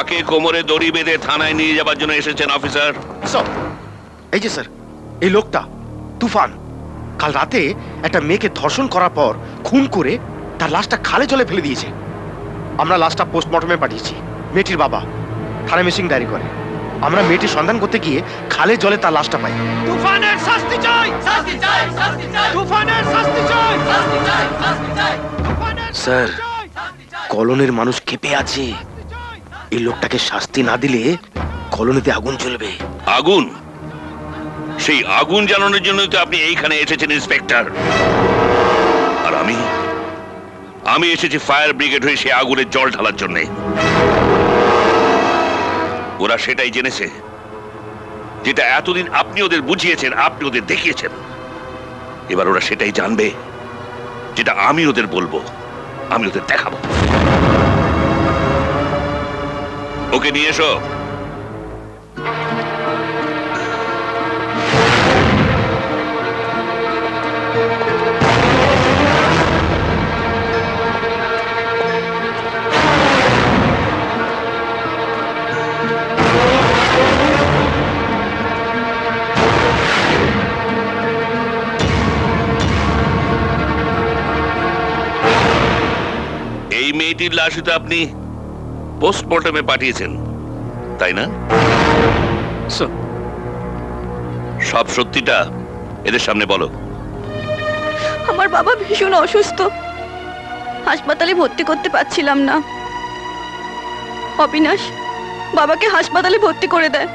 কাকে কোমরে দড়ি বেঁধে থানায় নিয়ে যাবার জন্য এসেছেন অফিসার? স্যার, এই যে স্যার, এই লোকটা তুফান কাল রাতে একটা মেয়েকে ধর্ষণ করার পর খুন করে তার লাশটা খালে জলে ফেলে দিয়েছে। আমরা লাশটা পোস্টমর্টমে পাঠিয়েছি। মেয়েটির বাবা থানায় মিসিং ডায়েরি করে। আমরা মেয়েটির সন্ধান করতে গিয়ে খালে জলে তার লাশটা পাই। তুফানের শাস্তি চাই, শাস্তি চাই, শাস্তি চাই, তুফানের শাস্তি চাই, শাস্তি চাই, শাস্তি চাই, তুফানের স্যার, কলোনির মানুষ ক্ষেপে আছে। এই লোকটাকে শাস্তি না দিলে কলোনিতে আগুন জ্বলবে। আগুন? সেই আগুন জ্বালানোর জন্য তো আপনি এইখানে এসেছেন ইন্সপেক্টর। আর আমি এসেছি ফায়ার ব্রিগেড হয়ে সেই আগুনের জল ঢালার জন্য। ওরা সেটাই জেনেছে যেটা এতদিন আপনি ওদের বুঝিয়েছেন, আপনি ওদের দেখিয়েছেন। এবার ওরা সেটাই জানবে যেটা আমি ওদের বলবো, আমি ওদের দেখাবো। ওকে নিয়ে এসো। এই মেয়েটির লাশই তো আপনি পোস্টমর্টমে পাঠিয়েছেন, তাই না? সব সত্যিটা এদের সামনে বলো। আমার বাবা ভীষণ অসুস্থ, হাসপাতালে ভর্তি করতে পারছিলাম না। অবিনাশ বাবাকে হাসপাতালে ভর্তি করে দেয়,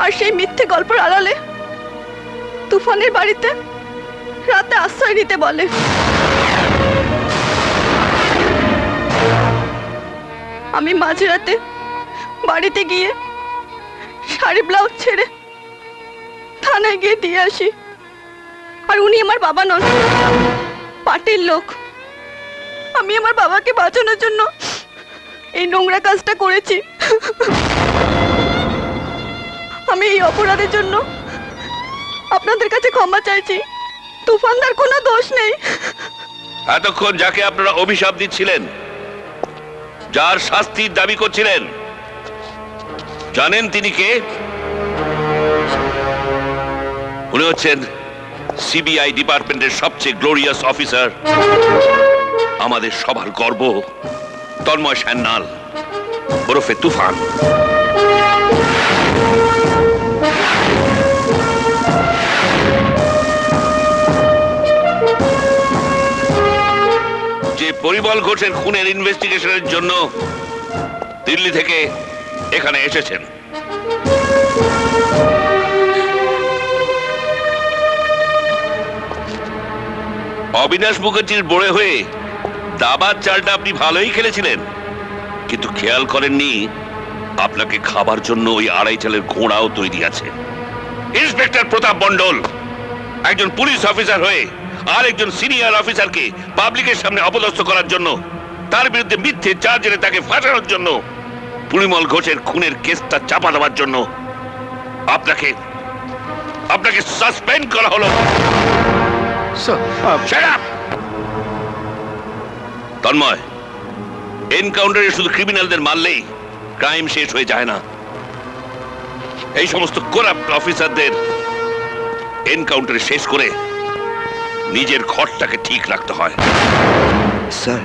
আর সেই মিথ্যে গল্পের আড়ালে তুফানের বাড়িতে রাতে আশ্রয় নিতে বলে। আমি মাঝরাতে বাড়িতে গিয়ে শাড়ি ব্লাউজ ছেড়ে থানায় গিয়ে দিয়ে আসি। আর উনি আমার বাবা নন, পার্টির লোক। আমি আমার বাবাকে বাঁচানোর জন্য এই নোংরা কাজটা করেছি। আমি এই অপরাধের জন্য আপনাদের কাছে ক্ষমা চাইছি। তুফানদার কোনো দোষ নেই। এতক্ষণ যাকে আপনারা অভিশাপ দিচ্ছিলেন, যার শাস্তির দাবি করছিলেন, জানেন তিনি কে? উনি হচ্ছেন সিবিআই ডিপার্টমেন্টের সবচেয়ে গ্লোরিয়াস অফিসার, আমাদের সবার গর্ব, তন্ময় সান্যাল ওরফে তুফান। যে পরিমল ঘোষের খুনের ইনভেস্টিগেশনের জন্য দিল্লি থেকে এখানে এসেছেন। অবিনাশ মুখার্জির বড়ে হয়ে দাবার চালটা আপনি ভালোই খেলেছিলেন, কিন্তু খেয়াল করেননি আপনাকে খাবার জন্য ওই আড়াই চালের ঘোড়াও তৈরি আছে। ইন্সপেক্টর প্রতাপ মণ্ডল একজন পুলিশ অফিসার হয়ে আর একজন সিনিয়র অফিসারকে পাবলিকের সামনে অপদস্থ করার জন্য, তার বিরুদ্ধে মিথ্যে চার্জ এনে তাকে ফাঁসানোর জন্য, পরিমল ঘোষের খুনের কেসটা চাপা দেওয়ার জন্য আপনাকে সাসপেন্ড করা হলো। তন্ময়, এনকাউন্টারে শুধু ক্রিমিনালদের মারলেই ক্রাইম শেষ হয়ে যায় না। এই সমস্ত করাপ্ট অফিসারদের এনকাউন্টারে শেষ করে নিজের ঘরটাকে ঠিক রাখতে হয়। স্যার,